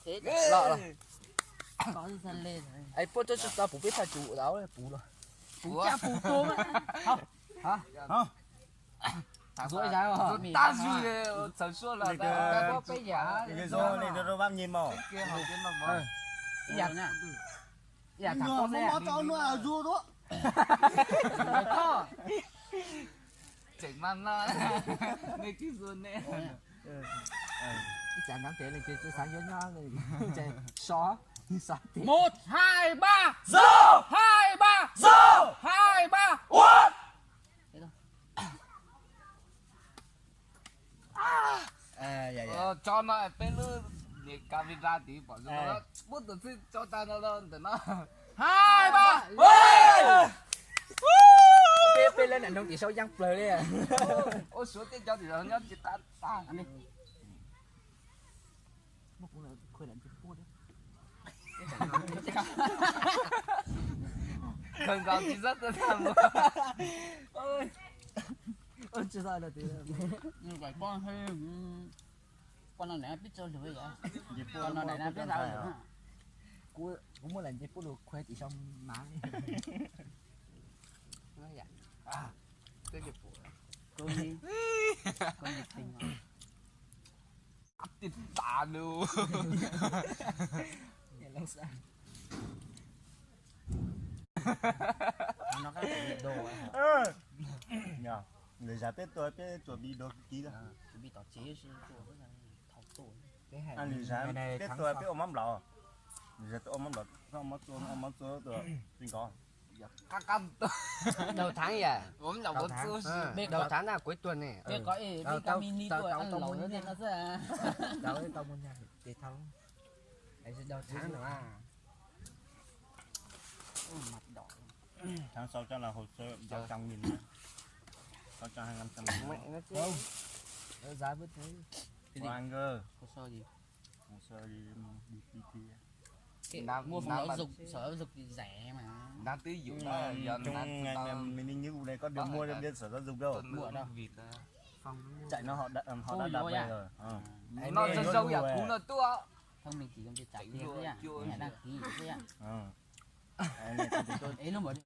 Thế lọ rồi. có gì dần lên rồi. Ấy phụ cho tao phụ biết thay chủ đó là phụ rồi. Phụ cha phụ tôm á. Không. Hả? Không. Rồi sao hả? Ta suy sản xuất là Ta có cái giả. Cái rô này nó bao nhiêu màu? kia họ kia mà vâng. Dạ nha. Dạ thằng con này. Cho nó là rô đó. To. Chỉnh man nó. Này cái ruột này. Chẳng đáng thế này chơi sáng nhớ nhá này. Chơi xó. Xó. 1 2 3. Dô! 2 3. Dô! 2 3. What? Dạ dạ. Cho nó bên lư để camera tí bỏ cho nó bút được cho ta nó lên để nó 2 3. Bên lên ảnh đông chỉ sâu răng plờ đi à. ô số tiền cho thì nó nhớ chỉ ta Ăn đi. Nó cũng là khơi đánh trên phố đấy. cần cầu chỉ rất là thầm Ôi. Ôi chưa sao là tí. Nhưng vậy con hơi con nào nãy biết chơi lưới vậy? Con nào nãy biết sao rồi? Cũng muốn làm trên phố được khoe chỉ xong má. nó vậy cái gì phụ Con gì? Con nhiệt tình mà. áp tiền tạ luôn Nghe lâu sao? Nó có nhiệt đồ à? Nhờ. Người già Tết tôi biết chuẩn bị đồ kỹ rồi. Chuẩn bị tỏ chế chứ của cái này thầu tuổi. Cái hàng Anh người già Tết tôi biết ôm mắm lò. Người già tôi ôm mắm lò, không ôm mắm tôi xin có. các căn đầu tháng vậy. ốm lòng con chú Đầu tháng là cuối tuần này. Biết có vitamin đi tuổi ăn lẩu nữa thì nó sẽ Đâu ấy tao muốn nhà để thâu. Đấy sẽ đầu tháng nữa à. mặt đỏ. Tháng sau cho là hồ sơ 600.000. 600-500.000. Mẹ nó chứ. Không. Giá bớt thế. Của anh cơ. Hồ sơ gì? Hồ sơ đi kia. Mua phòng giáo dục, sở giáo dục thì rẻ mà. đang tí dụ đó Trong ngành mình như này có được mua bên sở giáo dục đâu. mua đâu vịt Chạy nó họ đã đặt về rồi. nó rất sâu vậy cú nó tua Không mình chỉ cần việc trả tiền thôi à. Mẹ đăng ký thôi à. Ấy nó mở đi.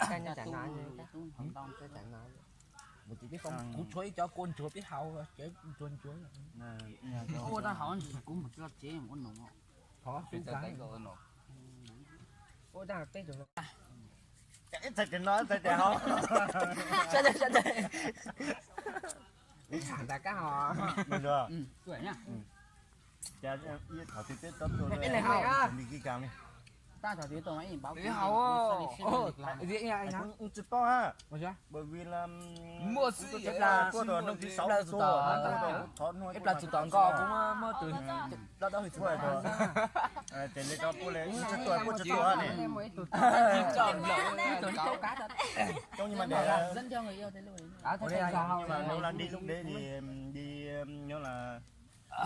Cái nhà chẳng nói gì. Không tông Cái chẳng nói. Mình chỉ biết không cú chuối cho con chuối biết hậu thôi. Chế chuối chuối. Ô ta hỏi cũng một cái chế một nụ. Khó cái cái cái. rồi nó Ôi đang tết rồi. Thật cái nói thật cái không. Sao đây. Thằng ta cá hò. Được rồi. Tuổi nhá. Cha thảo thì Tết tốt rồi. Cái này hay á. Đi kỹ càng đi. Ta thảo tí tôi ấy báo. cái hậu Dễ nghe anh hả? Cũng chụp to ha. Mà sao? Bởi vì là mua xí là cô rồi nông tí 6 số. Em là chủ toàn co cũng mơ từ đó đâu thì Tuổi rồi. Thế nên cho cô lấy cô chụp to này. tròn Tôi câu cá thật. Trong nhưng mà để Dẫn cho người yêu thế luôn. nhưng mà nếu là đi lúc đấy thì đi nhớ là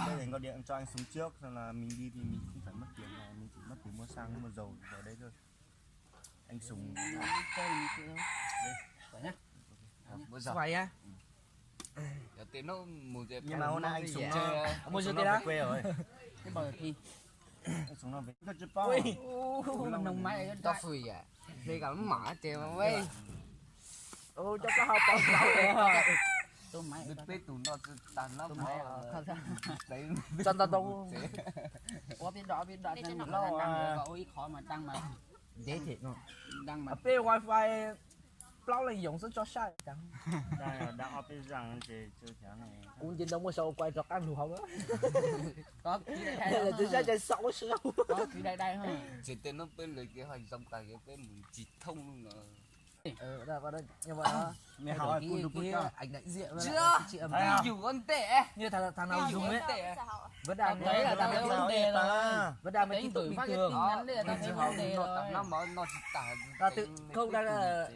đây là gọi điện cho anh xuống trước xong là mình đi thì mình không phải mất tiền này, mình chỉ mất tiền mua xăng mua dầu vào đấy thôi. Anh Sùng Chơi gì đâu. Vậy nhá. bây giờ vậy á. giờ tiền nó mùa dịp nhưng mà hôm nay anh Sùng Mua Sùng gì nó đó? về quê rồi. Cái bờ thi. Anh Sùng nó về cái chụp bao. Mình nồng máy ở tao phì à đi cả mở tiền mà mấy Ô cho cái hộp bao tôm máy. được biết tụi nó tàn lắm Tôm máy đấy cho tao đâu. Có biết đỏ nên mình đăng có ít khó mà đăng mà Dễ thiệt luôn. đăng mà. Ở bên wifi bao là dùng cho sai chẳng. Đang ở bên rằng chơi thế này. Cũng trên đông có sâu quay cho ăn đủ không đó. Có cái Đây là tôi sẽ chơi sâu sâu. có cái đây thôi. chỉ tên nó bên lấy cái hành dòng cái bên mình chỉ thông luôn rồi Đây vào đây nhưng mà Mẹ hỏi kia ảnh đại diện chưa chị âm đi dùng con tệ như thằng nào dùng ấy tệ vẫn đang Đấy là vẫn cái vấn đề rồi. vẫn đang Đấy mấy tuổi bình phát cái thường tin nhắn đây là tao thấy vấn đề nó rồi. nó mở nó chỉ tả ta tự không đang là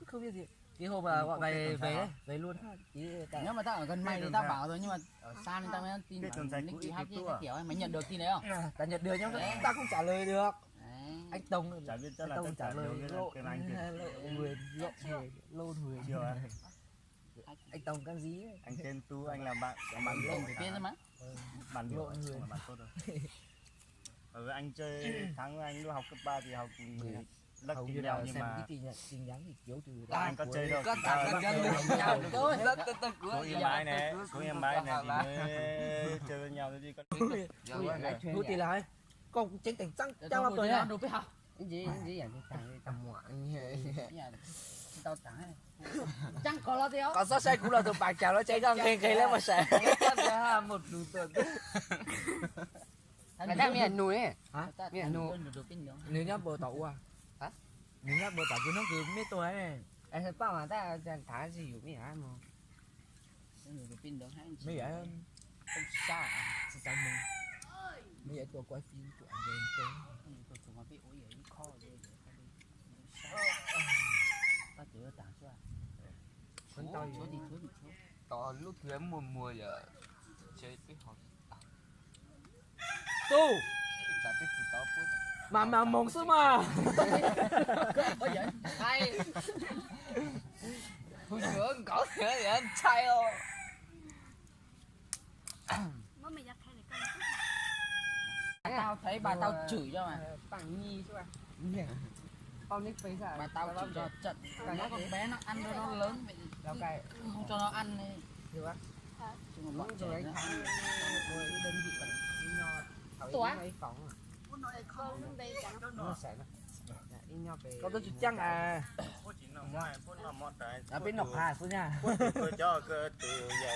không biết gì cái hôm mà gọi về về luôn ha Nếu mà tao ở gần mày thì tao bảo rồi nhưng mà ở xa nên tao mới tin nick chị hát cái kiểu ấy mày nhận được tin đấy không? ta nhận được nhưng ta không trả lời được Đấy. anh Tông chả biết chắc là Tông trả lời lộ cái anh kia. người lộn người Chưa anh Tông cái gì anh tên Tu anh làm bạn Tổng phải biết thôi mà. Bạn biểu Lộn người. không là bạn tốt đâu. Anh chơi tháng anh lúc học cấp 3 thì học lắc Hầu tìm như nhau là nhưng xem mà cái tin nhắn thì kiểu từ anh có chơi đâu. có thằng con dân nhau tôi Số em bái này thì mới chơi với nhau thôi chứ con. thu tiền lại con chính tiền trắng trắng lắm rồi nha nha. đâu biết học cái gì vậy thằng tầm ngoạn tao tặng chẳng có lo tiêu Còn sót xe cũng là tụi bạn chào nó chạy con khen khen lắm mà sợ. một đủ tuần người ta miền núi ấy Hả? miền núi Nếu nhá bờ tàu à? Hả? Nếu nhá bờ tàu cứ nó cứ mấy tuổi này. em sẽ bảo mà ta thả gì cũng biết hả mà Mấy vậy không sao xin chào mừng. Mấy vậy tôi quay phim của anh em tôi. tôi cũng biết ủi vậy khó vậy ta tự tặng cho con tao chúa đi chúa to lúc thứ mùa mùa giờ chơi biết học Tu chả biết từ đó phút mà mong số mà. có vậy hay hồi trưởng có thể để anh trai không tao thấy bà tao chửi cho mà bằng nhi chứ bạn con nick face à bà tao chửi cho trận nó con bé nó ăn nó lớn vậy đâu cái không cho nó ăn đi được á chung mà bọn rồi trẻ anh nó thắng rồi đơn vị bạn nho Tuổi. mấy phỏng nó sẽ in nho về Có tôi chụp trăng à. Ở bên Ngọc Hà thôi nha. Tôi cho từ giờ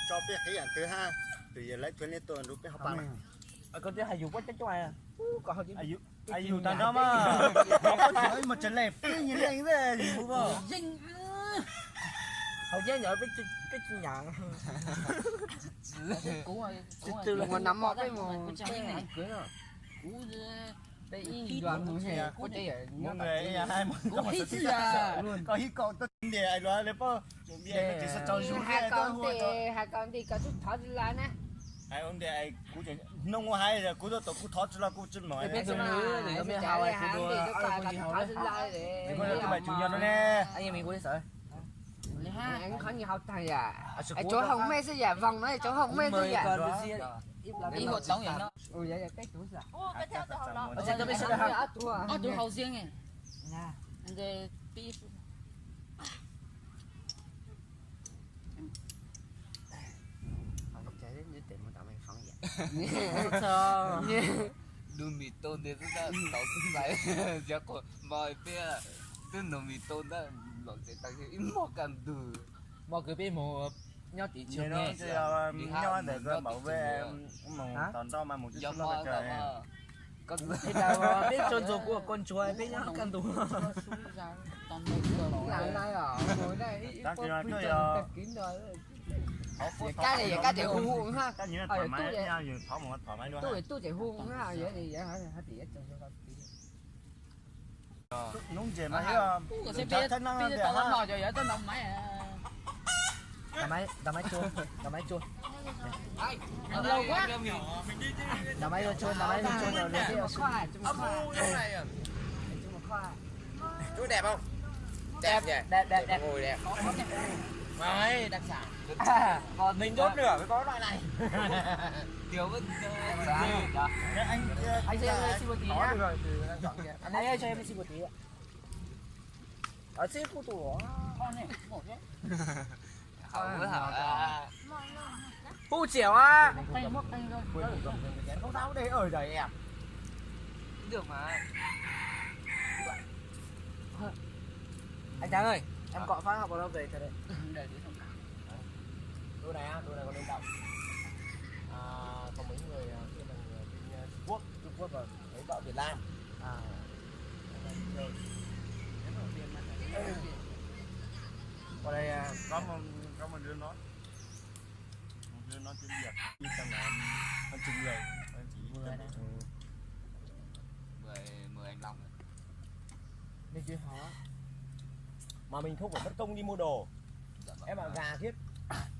cho biết cái dạng thứ hai từ giờ lấy chuyến lên tuần lúc cái học bằng Có chứ hay dùng quá chắc cho ai à. Có không chứ. ai dùng tao đó mà có nói một trận lẹp như thế anh thế gì cũng vô dinh Hầu như nhớ biết nhận. từ là nắm mọt cái mà cái này cưới rồi cú đây in đoàn mùa hè có thể ở mọi người hai một cú hít chứ à có hít cậu tôi để ai đó lấy po chuẩn bị chỉ sợ cho dùng hai con thì có chút thoát ra nè ai ông để ai cú chỉ nông hai giờ cú tôi cú thoát ra cú chân mỏi Biết rồi nữa thì có mấy hào ai cũng đùa. thoát ra để có cái bài chủ nhật đó nè Anh em mình cũng sợ. anh có nhiều học thầy à chỗ hồng mê sẽ giả vòng đấy chỗ hồng mê sẽ giả đi hoạt động vậy nó ôi vậy cái chú giả Ở trên tôi biết sợ hả? ở chỗ hậu riêng này anh đây đi chạy đến để tìm một tao mày phóng Sao? đun mì tôm thì rất là tao cũng vậy giờ còn mời bia cái nồi mì tôm đó lộn sẽ tăng cái ít một cần từ Mọi người biết một nhau tỷ Thì trường nó nghe. nho để cơ bảo vệ mà toàn do mà một chút do nó mơ trời có Thì là biết trôn ruột của con chuối biết nhau căn tủ. làm đây à ngồi đây đang chỉ nói cái kín rồi cái cái này cái để hung hung ha cái như là thoải mái nhau nhiều thoải mái luôn tôi chỉ hung ha vậy thì vậy hả thì trong nung chè mà hiểu sẽ biết tao nói cho vậy tao nằm máy Đá máy chôn. lâu quá Đá máy chôn rồi lấy cái khoa chú đẹp không đẹp nhỉ đẹp. ngồi đẹp đấy đặc sản Còn mình đốt lửa mới có loại này. kiểu vẫn Anh cho em xin một tí nhá. Anh ấy cho em xin một tí ạ. Ở xin khu tủ con này một đấy không hả Phu chẻo á. tay mất tay thôi Không sao để ở đây em. được mà Anh Thắng ơi, em gọi phát học vào đâu về thật đấy. để đi thông cảm Đôi này còn lên động. Có mấy người kia là người bên Trung Quốc và mấy vợ Việt Nam. Còn đây có một đứa nói tiếng Việt đi sang là anh chừng người anh chỉ mời anh Long bên kia họ mà mình không phải mất công đi mua đồ. Em bảo gà thiết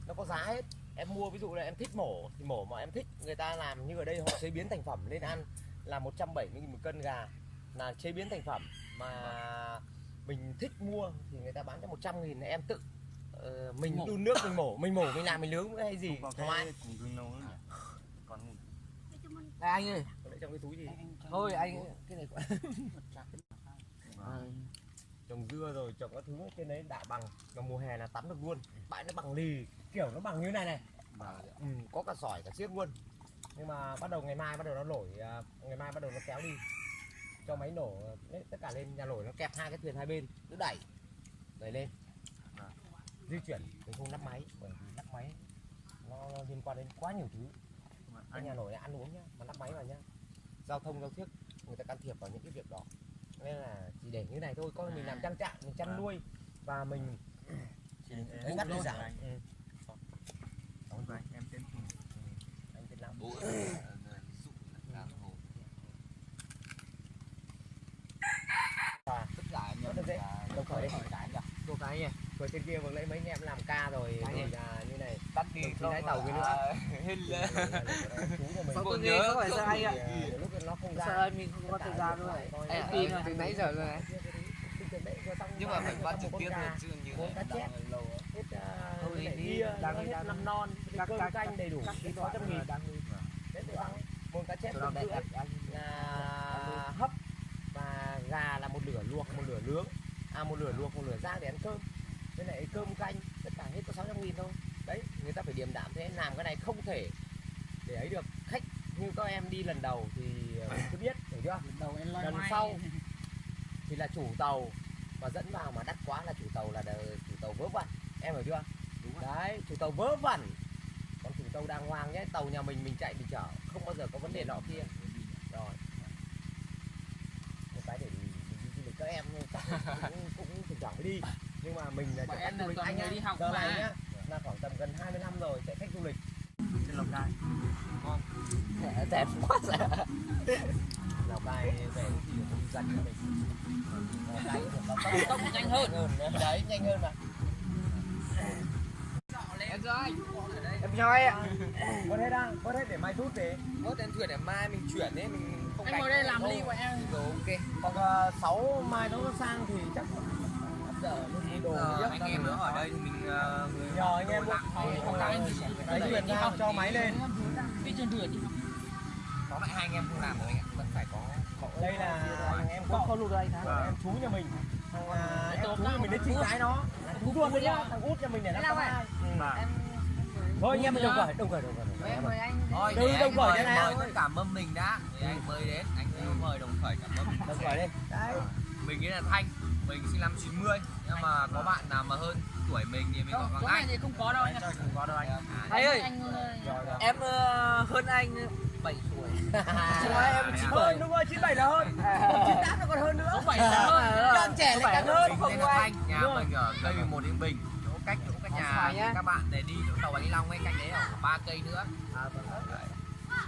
nó có giá hết, em mua ví dụ là em thích mổ thì mổ, mà em thích người ta làm như ở đây họ chế biến thành phẩm lên ăn là 170.000 một cân gà là chế biến thành phẩm, mà mình thích mua thì người ta bán cho 100.000, em tự mình đun nước mình mổ mình làm mình nướng hay gì có thoải mái. cái cùng gừng nấu nữa nhỉ. Này anh ơi, Có để trong cái túi gì? thôi anh cái này của Trồng dưa rồi trồng các thứ trên đấy đã bằng, và mùa hè là tắm được luôn. Bãi nó bằng lì, kiểu nó bằng như này này. Có cả sỏi cả xiếc luôn. Nhưng mà bắt đầu ngày mai bắt đầu nó nổi, ngày mai bắt đầu nó kéo đi, cho máy nổ đấy, tất cả lên nhà nổi, nó kẹp hai cái thuyền hai bên, cứ đẩy lên di chuyển. Mình không lắp máy, bởi vì lắp máy nó liên quan đến quá nhiều thứ. Cái nhà nổi này ăn uống nhá, mà lắp máy vào nhá, giao thông giao thiếc người ta can thiệp vào những cái việc đó, nên là chỉ để như này thôi. Coi mình làm trang trại, mình chăn nuôi và mình đánh bắt thủy sản. Em tên Anh tên Long. Tất cả Rất là dễ. Đâu khỏi đấy. cô cái nhỉ. Rồi trên kia vừa lấy mấy anh em làm ca rồi như này. tắt đi Không lái tàu kia nữa. Hết lên. Chú của mình. Sao tôi nghe có phải sai anh ạ? Lúc nó không ra. Sao anh mình không có thời gian luôn này. Em tin rồi từ nãy giờ rồi này. Nhưng mà phải bắt trực tiếp thôi chứ như Bốn cá này chép. lâu á. Hết Thôi cái này đi, bia, đang nó đi, hết đang năm non, các cơm canh đầy đủ, các cái 600.000. đang đi. Đấy để ăn. Bốn cá chép Chỗ nào một bữa đẹp anh. là hấp, và gà là một lửa luộc, một lửa nướng, một lửa luộc, một lửa rang để ăn cơm. Với lại cơm canh tất cả hết có 600.000 thôi. Đấy, người ta phải điềm đạm thế, làm cái này không thể để ấy được. Khách như các em đi lần đầu thì mình cứ biết, hiểu chưa? Lần sau thì là chủ tàu mà dẫn vào mà đắt quá là chủ tàu chủ tàu vớ vẩn, em hiểu chưa? Đấy, chủ tàu vớ vẩn. Còn chủ tàu đàng hoàng nhé, tàu nhà mình chạy mình chở không bao giờ có vấn đề nọ kia. Rồi một cái để mình đi du lịch các em cũng thỉnh thoảng mới đi, nhưng mà mình là khách du lịch anh đi học giờ này mà. nhá, là khoảng tầm gần 20 năm rồi chạy khách du lịch. trên Lào Cai. Đẹp quá rồi. Lào Cai về thì không dành cho mình. Lào Cai Tốc nhanh hơn. đấy, nhanh hơn mà. Em cho anh. Em cho anh ạ. Có thế để mai rút về. Có tiền thuyền để mai mình chuyển đấy, mình không Anh ngồi đây làm ly của em. rồi ok. Còn 6 mai nó sang thì chắc giờ nó đi đồ Anh em nữa ở đây thì mình nhờ anh em lấy thuyền ra cho máy lên. Đi trên thuyền đi. có lại hai anh em không làm rồi anh ạ, vẫn phải có. Đây là anh em Có cọ, luôn đây thằng. em chú nhà mình. Thằng em chú nhà mình đến chị gái nó. Chú luôn đấy nhá, thằng út nhà mình để nó có ai. Thôi anh em mình đồng khởi. Em mời anh. Thôi Đưa để đồng anh khởi mời thế nào? cảm ơn mình đã. Để anh mời đến, anh mời đồng khởi cảm ơn mình. Đồng khởi đi. Đấy. Mình nghĩ là Thanh, mình sinh năm 90, nhưng mà có bạn nào mà hơn tuổi mình thì mình gọi bằng Chỗ anh. này thì không có đâu anh. Không có đâu anh. Anh ơi, Anh em hơn anh 7 tuổi. Chúng em 97. Đúng rồi, 97 là hơn. Còn 98 là còn hơn nữa. không phải là hơn. Càng trẻ lại càng hơn. Mình tên là Thanh, nhà mình ở cây 1 Yên Bình, chỗ cách cái nhà các bạn để đi chỗ tàu Bánh Long ấy, cách đấy ở 3 cây nữa.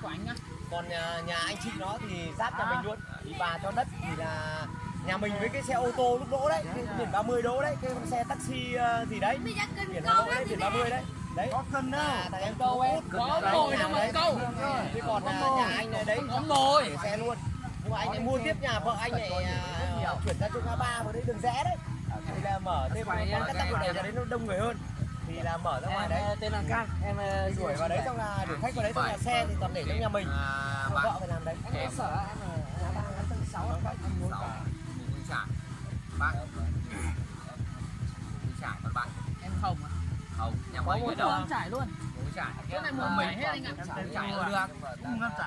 của anh á. Còn nhà anh chị nó thì giáp nhà mình luôn. Thì bà cho đất thì là nhà mình với cái xe ô tô lúc đỗ đấy, cái biển 30 đỗ đấy, cái xe taxi gì đấy, biển Hà Nội đấy, biển 30 đấy. Đấy. Có cân đâu. Thằng em Câu em có mồi đâu mà câu. Thế còn nhà anh này đấy Có mồi. để xe luôn. Nhưng mà anh lại mua tiếp nhà vợ anh này chuyển ra chỗ ngã ba vào đấy đường rẽ đấy. Thì là mở thêm một cái tắc này ra đấy nó đông người hơn. Thì là mở ra ngoài đấy. Em tên là Can, em Đuổi vào đấy xong là đuổi khách vào đấy xong là xe thì toàn để trong nhà mình. Vợ phải làm đấy. em sợ em ở nhà ba ngã tầng 6 anh muốn cả. Mùng Trải, bác. Mùng Trải con bạn. Em không à. Không, nhà Có mình một ở đâu? Không trải luôn. Mùng Trải. Chỗ này Mà mùng mình trải hết anh ạ. Trải được.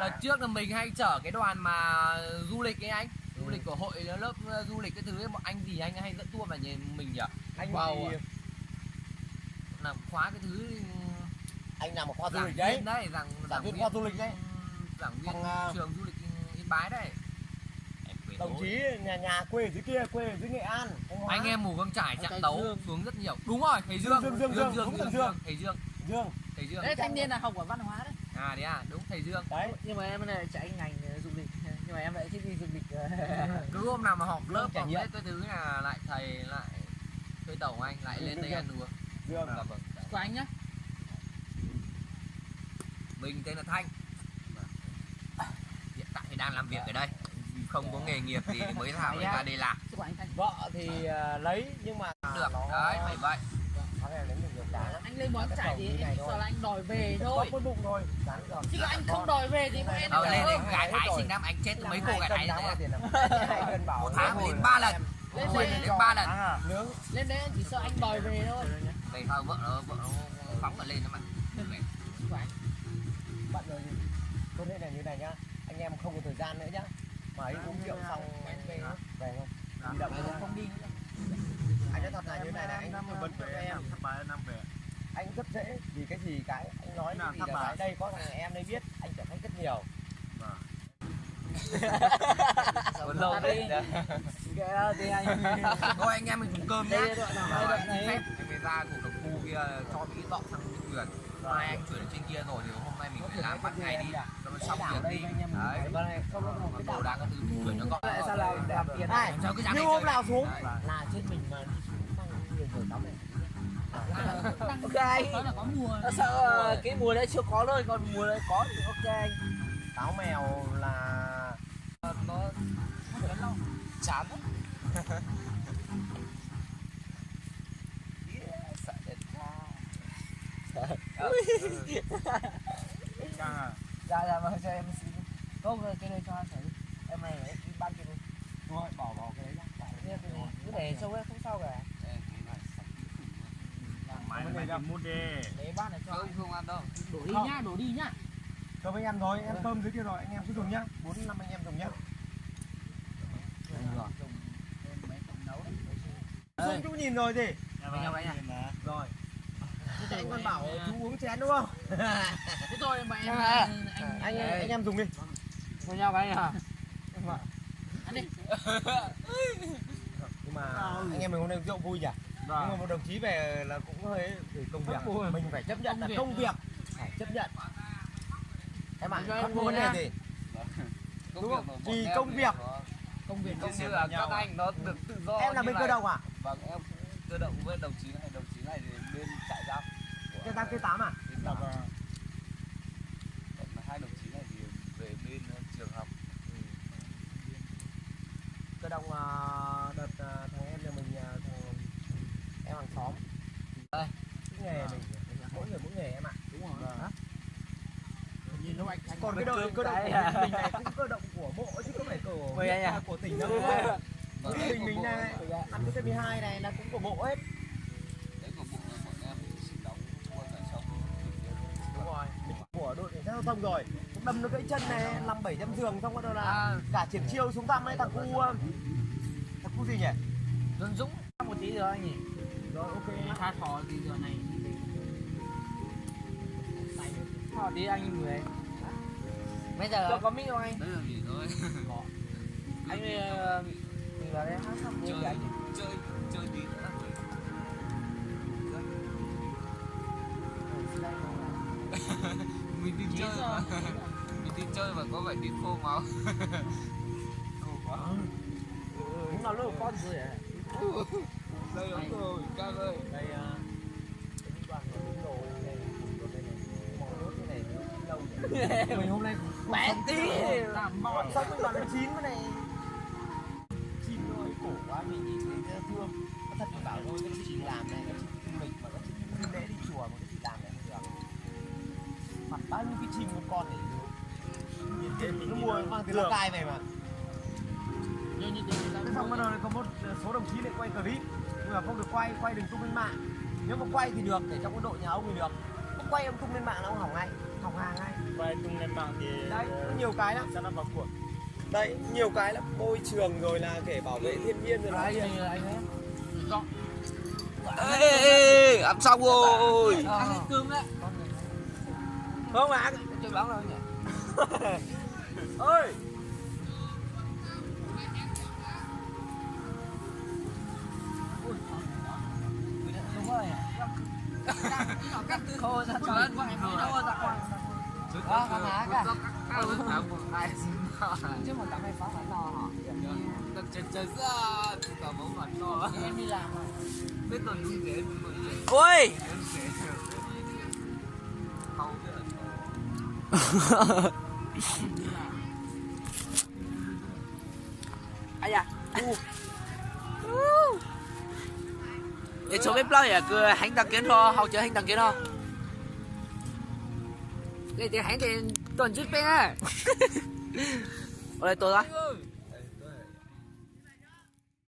Đợt trước là mình hay chở cái đoàn mà du lịch ấy anh. Du lịch của hội lớp du lịch cái thứ ấy, bọn anh thì anh hay dẫn tour mà nhìn mình nhỉ? Anh vào thì làm khóa cái thứ anh làm một khoa du giảng lịch đấy. viên đấy, Giảng viên khoa du lịch đấy. giảng viên Thằng, trường du lịch Yên Bái đấy. Em quên Đồng rồi. chí nhà quê ở dưới kia, quê ở dưới Nghệ An. Anh em Mù Căng Trải chặn tấu xuống rất nhiều. Đúng rồi, thầy Dương. Dương, đúng thằng Dương. Thầy Dương. Dương. Thầy Dương. Đấy thanh niên là học ở văn hóa đấy. À đấy à, đúng thầy Dương. Đấy. Nhưng mà em lại chạy ngành du lịch, nhưng mà em lại thích đi du lịch. Cứ hôm nào mà họp lớp trải họp nghiệm. hết cái thứ là lại thầy lại thuê tàu của anh lại lên đây ăn uống. Dương. Dạ vâng. Của anh nhá. Mình tên là Thanh. Hiện tại thì đang làm việc ở đây. Không có nghề nghiệp gì thì mới thảo người ta đi làm. Của anh Thanh. Vợ thì lấy nhưng mà Được, đấy, phải vậy. Thằng này lấy được nhiều cái lắm. Anh anh lên món chạy thì em sợ là anh đòi về thôi. Có bụng thôi. Rắn rồi. Chứ anh không đòi về thì bọn em Lên đỡ. đến gái Thái sinh năm anh chết mấy cô gái Thái đấy. Bảo Một tháng lên 3 lần. Lên 3 lần. nướng. Lên đấy anh chỉ sợ anh đòi về thôi. Vậy thôi vợ nó phóng ở lên đó mà. Bạn rồi thì tốt thế này như này nhá. Anh em không có thời gian nữa nhá. Mà ấy uống rượu xong anh về không? Về không? Đi đậm không? Không đi nữa. Anh nói thật là như này này, anh tư vấn cho em. thắp bài năm về. Anh rất dễ, vì cái gì cái anh nói cái gì là cái đây có thằng em đây biết, anh trở thành rất nhiều. Còn lâu đấy. Thì anh Thôi anh em mình dùng cơm nhá. đây đoạn nào đây đoạn này. Anh mới ra của đồng khu kia cho Mỹ dọn sang Vĩnh Tuyền. Mai anh chuyển ở trên kia rồi thì hôm nay mình phải làm bắt ngày đi cho nó xong việc đi. Đấy. Còn đồ đạc các thứ mình chuyển cho con. Sao là làm tiền Này, Sao cứ dám như đi hôm chơi. nào xuống là trên mình mà đi xuống mang người rồi tắm này. ok anh. Đó là có mùa. Sao cái mùa đấy chưa có thôi, còn mùa đấy có thì ok anh. Táo mèo là Nó chán lắm. Sợ đến dạ mà cho em xin. Có cái này cho anh thử. Em này cái ban kia đi. thôi bỏ cái đấy nhá. Cứ để sâu ấy không sao cả. Mai mày đi mua đê. Để bát này cho anh. Không ăn đâu. Đổ đi nhá, đổ đi nhá. Cơm anh em rồi, em cơm dưới kia rồi, anh em cứ dùng nhá. 4-5 anh em dùng nhá. Xuân chú nhìn rồi gì? Rồi. Thế anh còn bảo chú uống chén đúng không? Thế thôi mà em Anh em dùng đi. với nhau cái hả? Ăn đi. Nhưng mà anh em mình hôm nay rượu vui nhỉ? Nhưng mà một đồng chí về là cũng hơi vì công việc. Mình phải chấp nhận là công việc. Phải chấp nhận. Em ạ, không có vấn đề gì. Đúng không? Vì công việc. Công việc Cũng như là các anh nó được tự do. Em là bên cơ động à? Vâng, em cơ động với đồng chí này thì bên trại giam. Cái giam cái 8 à? Còn hai đồng chí này thì về bên trường học. Cơ động đợt thằng em nhà mình thằng em hàng xóm. Đây. Cái nghề mình mỗi người mỗi nghề em ạ. đúng rồi. Nhìn lúc anh Còn cái đội cơ động của mình này cũng cơ động của bộ chứ không phải của tỉnh đâu. Mình này, ăn cái C12 này là cũng của bộ hết. Đấy của bộ bọn em xin đóng quân ở trong. Đúng rồi, của đội cảnh sát giao thông rồi. Cũng đâm nó gãy chân này, 5-7 giường xong bắt đầu là cả triển chiêu xuống thăm ấy thằng cu gì nhỉ? Dân Dũng một tí rồi anh nhỉ. Rồi ok. Tha thò thì giờ này. Thò đi anh người. Bây giờ có mic không anh? Đấy là gì thôi. Anh mình vào đây hát xong Chơi rồi anh. chơi tí nữa. Mình đi chơi mà. Mình đi chơi mà có vẻ đi khô máu. Cũng là lúc con rồi à. Đây là rồi, các ơi. Đây cái đoàn của đứng đồ này, màu đốt như này lâu rồi. Mình hôm nay Bé tí làm mòn. xong cái đoàn nó chín cái này. Chim nó ấy cổ quá mình nhìn thấy nó thương. Nó thật mình bảo thôi cái chị làm này, cái chị mình mà cái chị lễ đi chùa mà cái chị làm này không được. Mặt bao nhiêu cái chim một con này nhìn tiền nó mua mang từ Lào Cai về mà. Thế xong bắt đầu có một số đồng chí lại quay clip nhưng mà không được quay đừng tung lên mạng. Nếu mà quay thì được để trong cái đội nhà ông thì được. Không quay ông tung lên mạng là ông hỏng ngay, hỏng hàng ngay. Quay tung lên mạng thì Đấy, nhiều cái lắm. sao nó vào cuộc. Đây, nhiều cái lắm, môi trường rồi là kể bảo vệ thiên nhiên rồi là Anh ấy. Ê, ăn xong rồi. Ăn cái cơm đấy. không ạ? Chơi bóng đâu nhỉ? Ơi. Đúng rồi. Cắt từ khô ra cho anh quay khô ra. Đó, con há cả. Chứ mà tao hay phá phản lò hả? Trời ra cả bóng mặt to. Em đi làm rồi. Biết tuần đúng thế. Ôi. Ai da. 你做咩 blog 呀？佢肯特kiến thôi，後者肯特kiến thôi。你哋肯定斷絕邊啊！我哋到啦。